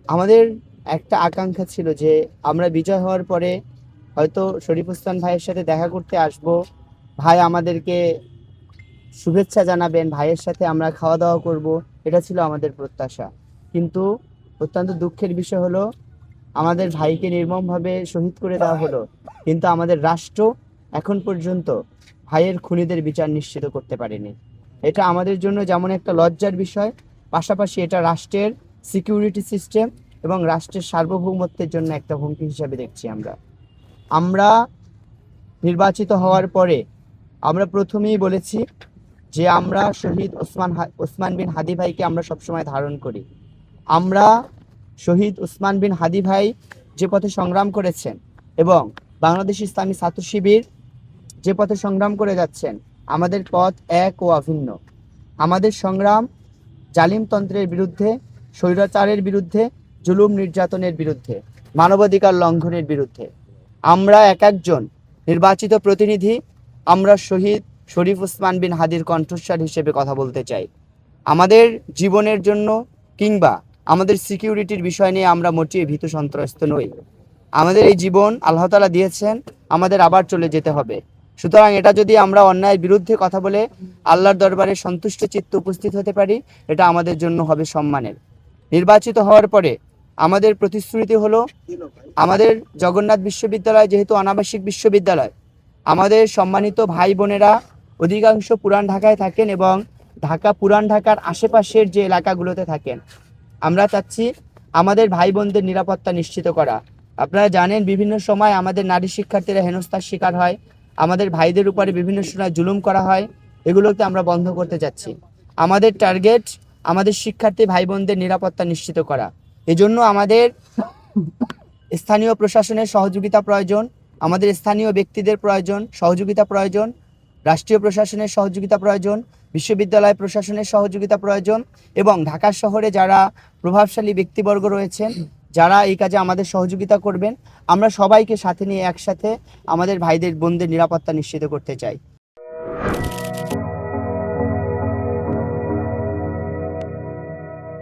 আমাদের একটা আকাঙ্ক্ষা ছিল যে আমরা বিজয় হওয়ার পরে হয়তো শরীফ ওসমান ভাইয়ের সাথে দেখা করতে আসব, ভাই আমাদেরকে শুভেচ্ছা জানাবেন, ভাইয়ের সাথে আমরা খাওয়া দাওয়া করব। এটা ছিল আমাদের প্রত্যাশা। কিন্তু অত্যন্ত দুঃখের বিষয় হলো আমাদের ভাইকে নির্মমভাবে শহীদ করে দেওয়া হলো, কিন্তু আমাদের রাষ্ট্র এখন পর্যন্ত ভাইয়ের খুনিদের বিচার নিশ্চিত করতে পারেনি। এটা আমাদের জন্য যেমন একটা লজ্জার বিষয়, পাশাপাশি এটা রাষ্ট্রের সিকিউরিটি সিস্টেম এবং রাষ্ট্রের সার্বভৌমত্বের জন্য একটা হুমকি হিসাবে দেখছি আমরা। আমরা নির্বাচিত হওয়ার পরে আমরা প্রথমেই বলেছি যে আমরা শহীদ ওসমান বিন হাদি ভাইকে আমরা সবসময় ধারণ করি। আমরা শহীদ ওসমান বিন হাদি ভাই যে পথে সংগ্রাম করেছেন এবং বাংলাদেশ ইসলামী ছাত্র শিবির যে পথে সংগ্রাম করে যাচ্ছেন, আমাদের পথ এক ও অভিন্ন। আমাদের সংগ্রাম জালিমতন্ত্রের বিরুদ্ধে, স্বৈরাচারের বিরুদ্ধে, জুলুম নির্যাতনের বিরুদ্ধে, মানবাধিকার লঙ্ঘনের বিরুদ্ধে। আমরা এক একজন নির্বাচিত প্রতিনিধি, আমরা শহীদ শরীফ ওসমান বিন হাদির কণ্ঠস্বর হিসেবে কথা বলতে চাই। আমাদের জীবনের জন্য কিংবা আমাদের সিকিউরিটির বিষয় নিয়ে আমরা মোটেই ভীত সন্ত্রস্ত নই। আমাদের এই জীবন আল্লাহ তাআলা দিয়েছেন, আমাদের আবার চলে যেতে হবে। সুতরাং এটা যদি আমরা অন্যায়ের বিরুদ্ধে কথা বলে আল্লাহর দরবারে সন্তুষ্ট চিত্তে উপস্থিত হতে পারি, এটা আমাদের জন্য হবে সম্মানের। নির্বাচিত হওয়ার পরে আমাদের প্রতিশ্রুতি হলো, আমাদের জগন্নাথ বিশ্ববিদ্যালয় যেহেতু অনাবাসিক বিশ্ববিদ্যালয়, আমাদের সম্মানিত ভাই বোনেরা অধিকাংশ পুরান ঢাকায় থাকেন এবং পুরান ঢাকার আশেপাশের যে এলাকাগুলোতে থাকেন। আমরা চাচ্ছি আমাদের ভাই বোনদের নিরাপত্তা নিশ্চিত করা। আপনারা জানেন বিভিন্ন সময় আমাদের নারী শিক্ষার্থীরা হেনস্থার শিকার হয়, আমাদের ভাইদের উপরে বিভিন্ন সময় জুলুম করা হয়। এগুলোকে আমরা বন্ধ করতে যাচ্ছি। আমাদের টার্গেট আমাদের শিক্ষার্থী ভাই বোনদের নিরাপত্তা নিশ্চিত করা। এজন্য আমাদের স্থানীয় প্রশাসনের সহযোগিতা প্রয়োজন, আমাদের স্থানীয় ব্যক্তিদের প্রয়োজন, সহযোগিতা প্রয়োজন, রাষ্ট্রীয় প্রশাসনের সহযোগিতা প্রয়োজন, বিশ্ববিদ্যালয় প্রশাসনের সহযোগিতা প্রয়োজন এবং ঢাকা শহরে যারা প্রভাবশালী ব্যক্তিবর্গ রয়েছেন, যারা এই কাজে আমাদের সহযোগিতা করবেন, আমরা সবাইকে সাথে নিয়ে একসাথে আমাদের ভাইদের বোনদের নিরাপত্তা নিশ্চিত করতে চাই।